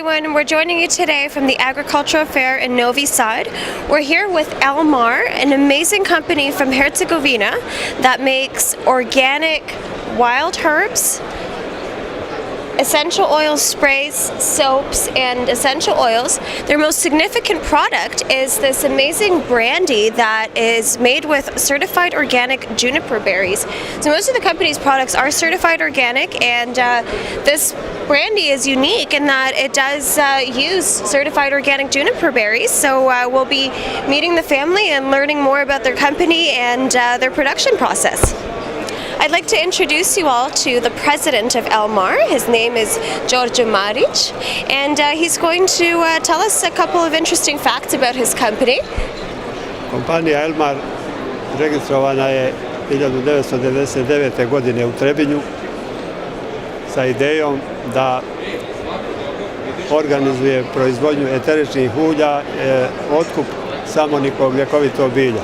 everyone. We're joining you today from the Agricultural Fair in Novi Sad. We're here with Elmar, an amazing company from Herzegovina that makes organic wild herbs, essential oil sprays, soaps, and essential oils. Their most significant product is this amazing brandy that is made with certified organic juniper berries. So most of the company's products are certified organic, and this brandy is unique in that it does use certified organic juniper berries. So we'll be meeting the family and learning more about their company and their production process. I'd like to introduce you all to the president of Elmar. His name is Đorđe Marić, and he's going to tell us a couple of interesting facts about his company. Kompanija Elmar registrovana je 1999. godine u Trebinju sa idejom da organizuje proizvodnju eteričnih ulja, otkup samonikog ljekovitog bilja.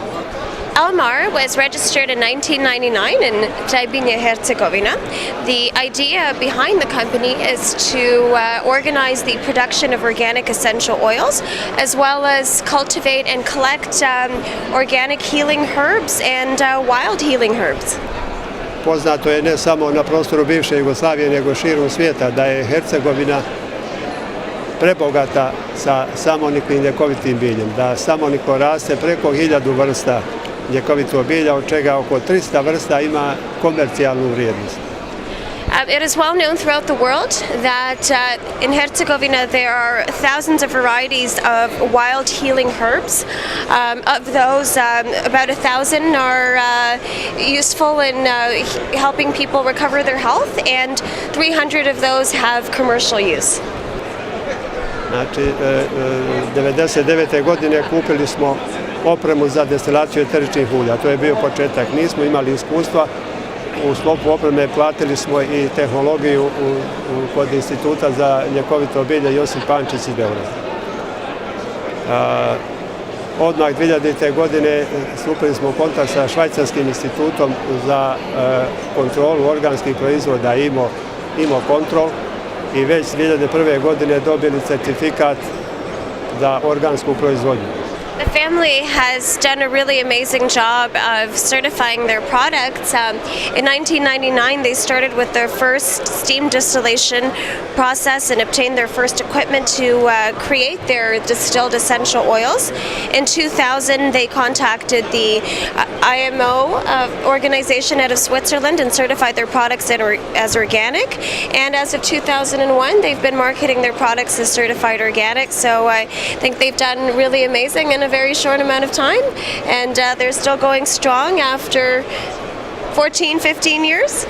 Elmar was registered in 1999 in Trebinje, Herzegovina. The idea behind the company is to organize the production of organic essential oils, as well as cultivate and collect organic healing herbs and wild healing herbs. Poznato je ne samo na prostoru bivše Jugoslavije, nego širom svijeta da je Hercegovina prebogata sa samoniklim ljekovitim biljem, da samoniko raste preko 1000 vrsta ljekovitog bilja, od čega oko 300 vrsta ima komercijalnu vrijednost. It is well known throughout the world that in Herzegovina there are thousands of varieties of wild healing herbs. Of those, about 1,000 are useful in helping people recover their health, and 300 of those have commercial use. Znači, 99. godine kupili smo opremu za destilaciju eteričnih ulja. To je bio početak. Nismo imali iskustva. U sklopu opreme platili smo i tehnologiju kod Instituta za ljekovito bilje Josip Pančić iz Beograda. Odmah 2000. godine stupili smo u kontakt sa Švajcarskim institutom za kontrolu organskih proizvoda IMO Control i već 2001. godine dobili certifikat za organsku proizvodnju. The family has done a really amazing job of certifying their products. In 1999, they started with their first steam distillation process and obtained their first equipment to create their distilled essential oils. In 2000, they contacted the IMO organization out of Switzerland and certified their products as organic. And as of 2001, they've been marketing their products as certified organic. So I think they've done really amazing in a very short amount of time, and they're still going strong after 14-15 years.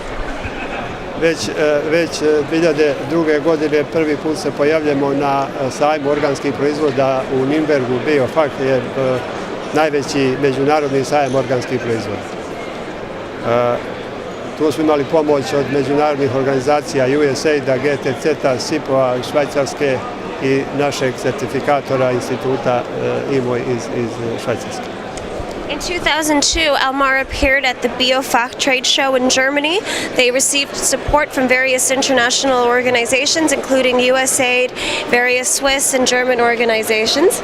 Već 2002. godine prvi put se pojavljamo na sajmu organskih proizvoda u Nürnbergu. Biofakt je najveći međunarodni sajam organskih proizvoda. Tu smo imali pomoć od međunarodnih organizacija USAID-a, GTC-a, SIPO-a, Švajcarske i našeg certifikatora instituta IMO iz Švajcarske. In 2002, Elmar appeared at the Biofach trade show in Germany. They received support from various international organizations, including USAID, various Swiss and German organizations.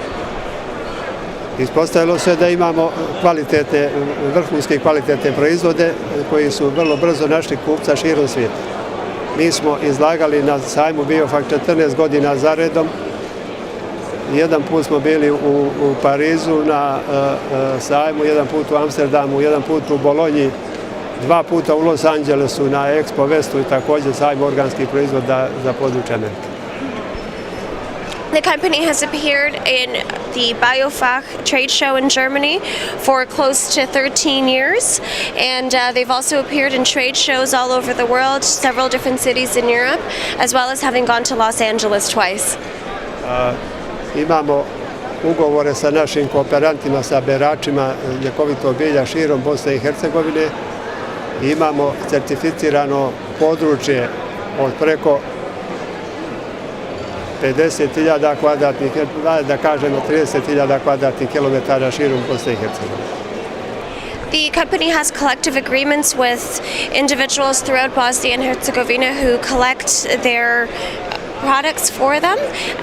Ispostavilo se da imamo vrhunske kvalitetne proizvode koji su vrlo brzo našli kupca širom svijeta. Mi smo izlagali na sajmu Biofach 14 godina za redom. Jedan put smo bili u Parizu na sajmu, jedan put u Amsterdamu, jedan put u Bolonji, 2 puta u Los Angelesu na Expo Westu i također sajmu organskih proizvoda za područje Amerike. The company has appeared in the Biofach trade show in Germany for close to 13 years, and they've also appeared in trade shows all over the world, several different cities in Europe, as well as having gone to Los Angeles twice. Imamo ugovore sa našim kooperantima, sa beračima ljekovitog bilja širom Bosne i Hercegovine. Imamo certificirano područje od preko 50.000 kvadratnih, da kažemo 30.000 kvadratnih kilometara širom Bosne i Hercegovine. The company has collective agreements with individuals throughout Bosnia and Herzegovina who collect their products for them,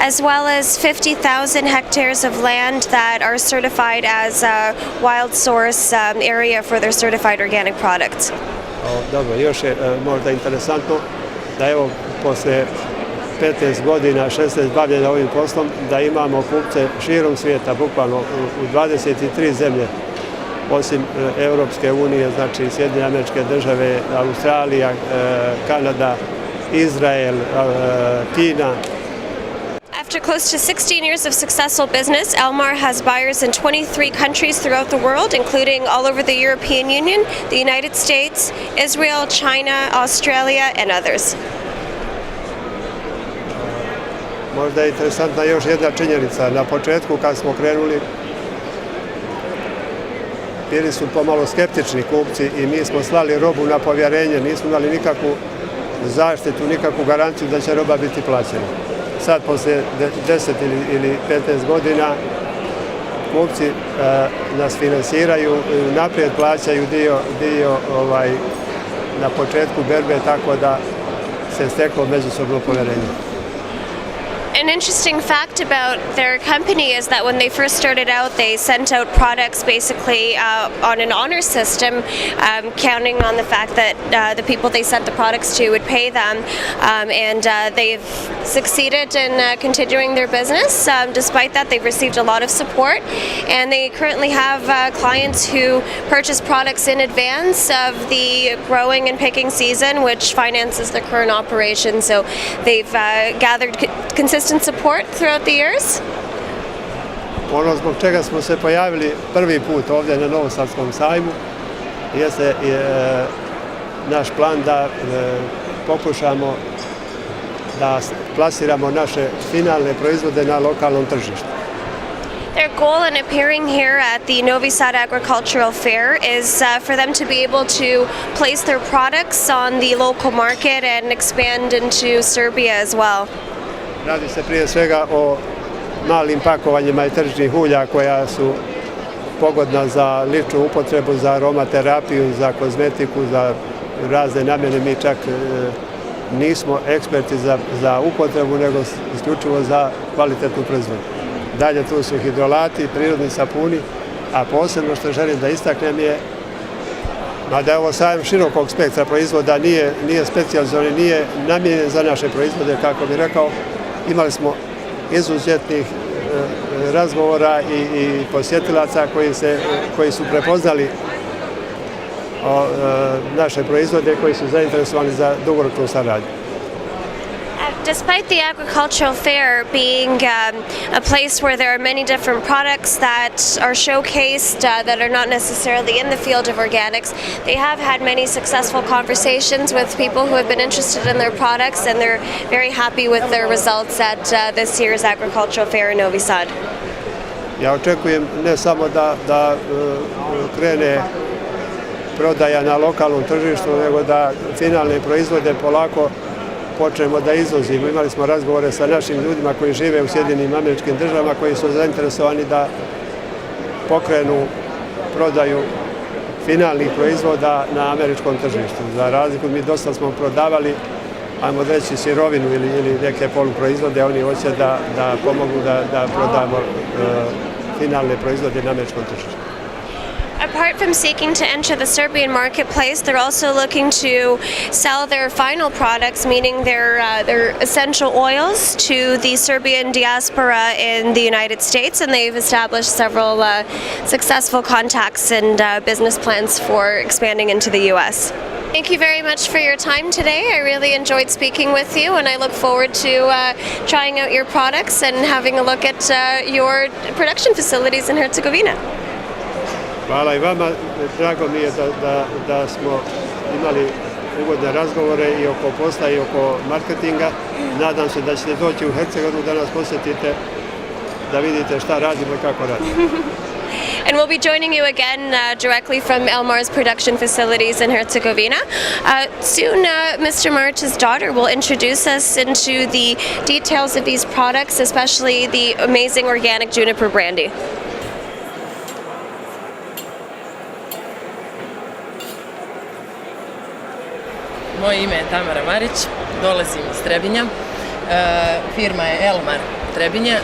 as well as 50,000 hectares of land that are certified as a wild source area for their certified organic products. Dobro, još je možda interesantno da evo posle 15 godina, 16 bavljenja ovim poslom, da imamo kupce širom svijeta, bukvalno u 23 zemlje, osim Europske unije, znači Sjedinjene Američke Države, Australija, Kanada, Izrael, Kina. After close to 16 years of successful business, Elmar has buyers in 23 countries throughout the world, including all over the European Union, the United States, Israel, China, Australia, and others. Možda je interesantna još jedna činjenica. Na početku kad smo krenuli, bili su pomalo skeptični kupci i mi smo slali robu na povjerenje, nismo imali nikakvu zaštitu, nikakvu garanciju da će roba biti plaćena. Sad, posle 10 ili 15 godina, kupci nas finansiraju, naprijed plaćaju dio na početku berbe, tako da se steklo međusobno povjerenje. An interesting fact about their company is that when they first started out, they sent out products basically on an honor system, counting on the fact that the people they sent the products to would pay them. And they've succeeded in continuing their business. Despite that, they've received a lot of support. And they currently have clients who purchase products in advance of the growing and picking season, which finances the current operation. So they've gathered consistent support throughout the years. Ono zbog čega smo se pojavili prvi put ovdje na Novosadskom sajmu jeste naš plan da pokušamo da plasiramo naše finalne proizvode na lokalnom tržištu. Their goal in appearing here at the Novi Sad Agricultural Fair is for them to be able to place their products on the local market and expand into Serbia as well. Radi se prije svega o malim pakovanjima eteričnih ulja koja su pogodna za ličnu upotrebu, za aromaterapiju, za kozmetiku, za razne namjene. Mi čak nismo eksperti za upotrebu, nego isključivo za kvalitetnu proizvodnju. Dalje tu su hidrolati, prirodni sapuni, a posebno što želim da istaknem je, mada je ovo sajam širokog spektra proizvoda, nije specijalizovan, nije namijenjen za naše proizvode, kako bih rekao. Imali smo izuzetnih razgovora i posjetilaca koji su prepoznali naše proizvode, koji su zainteresovani za dugoročnu saradnju. Despite the agricultural fair being a place where there are many different products that are showcased that are not necessarily in the field of organics, they have had many successful conversations with people who have been interested in their products, and they're very happy with their results at this year's agricultural fair in Novi Sad. Ja očekujem ne samo da krene prodaja na lokalnom tržištu, nego da finalne proizvode polako počnemo da izvozimo. Imali smo razgovore sa našim ljudima koji žive u Sjedinjenim Američkim Državama, koji su zainteresovani da pokrenu prodaju finalnih proizvoda na američkom tržištu. Za razliku, mi dosta smo prodavali, ajmo reći, sirovinu ili neke poluproizvode, oni hoće da pomogu da prodamo finalne proizvode na američkom tržištu. Apart from seeking to enter the Serbian marketplace, they're also looking to sell their final products, meaning their essential oils, to the Serbian diaspora in the United States, and they've established several successful contacts and business plans for expanding into the U.S. Thank you very much for your time today. I really enjoyed speaking with you, and I look forward to trying out your products and having a look at your production facilities in Herzegovina. Hvala i vama. Drago mi je da smo imali ugodne razgovore i oko posla i oko marketinga. Nadam se da ćete doći u Hercegovinu da nas posjetite, da vidite šta radimo i kako radimo. And we'll be joining you again directly from Elmar's production facilities in Herzegovina. Soon, Mr. March's daughter will introduce us into the details of these products, especially the amazing organic juniper brandy. Moje ime je Tamara Marić, dolazim iz Trebinja. Firma je Elmar Trebinje.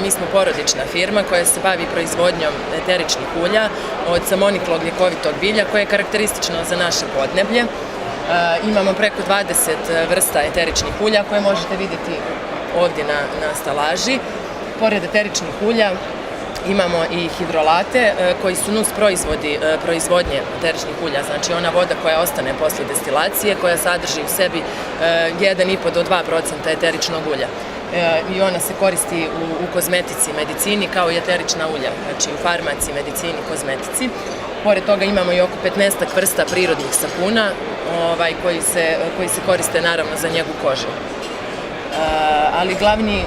Mi smo porodična firma koja se bavi proizvodnjom eteričnih ulja od samoniklog ljekovitog bilja koje je karakteristično za naše podneblje. Imamo preko 20 vrsta eteričnih ulja koje možete vidjeti ovdje na stalaži. Pored eteričnih ulja imamo i hidrolate koji su nus proizvodi proizvodnje eteričnih ulja, znači ona voda koja ostane posle destilacije, koja sadrži u sebi 1,5 do 2% eteričnog ulja. I ona se koristi u kozmetici, medicini kao i eterična ulja, znači u farmaciji, medicini, kozmetici. Pored toga imamo i oko 15 vrsta prirodnih sapuna koji se koriste naravno za njegu kože. Ali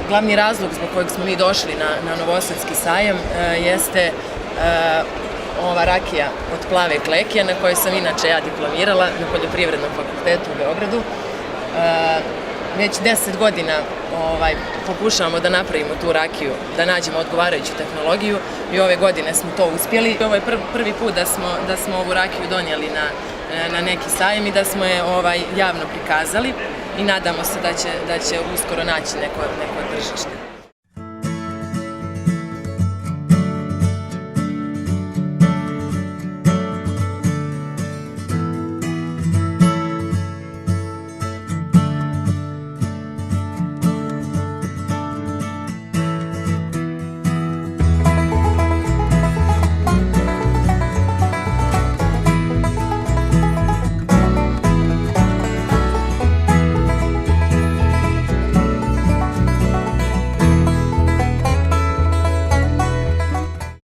glavni razlog zbog kojeg smo mi došli na Novosadski sajam jeste ova rakija od plave klekije na kojoj sam inače ja diplomirala na Poljoprivrednom fakultetu u Beogradu. Već 10 godina pokušavamo da napravimo tu rakiju, da nađemo odgovarajuću tehnologiju i ove godine smo to uspjeli. Ovo je prvi put da smo ovu rakiju donijeli na neki sajam i da smo je javno prikazali i nadamo se da će uskoro naći neko tržište.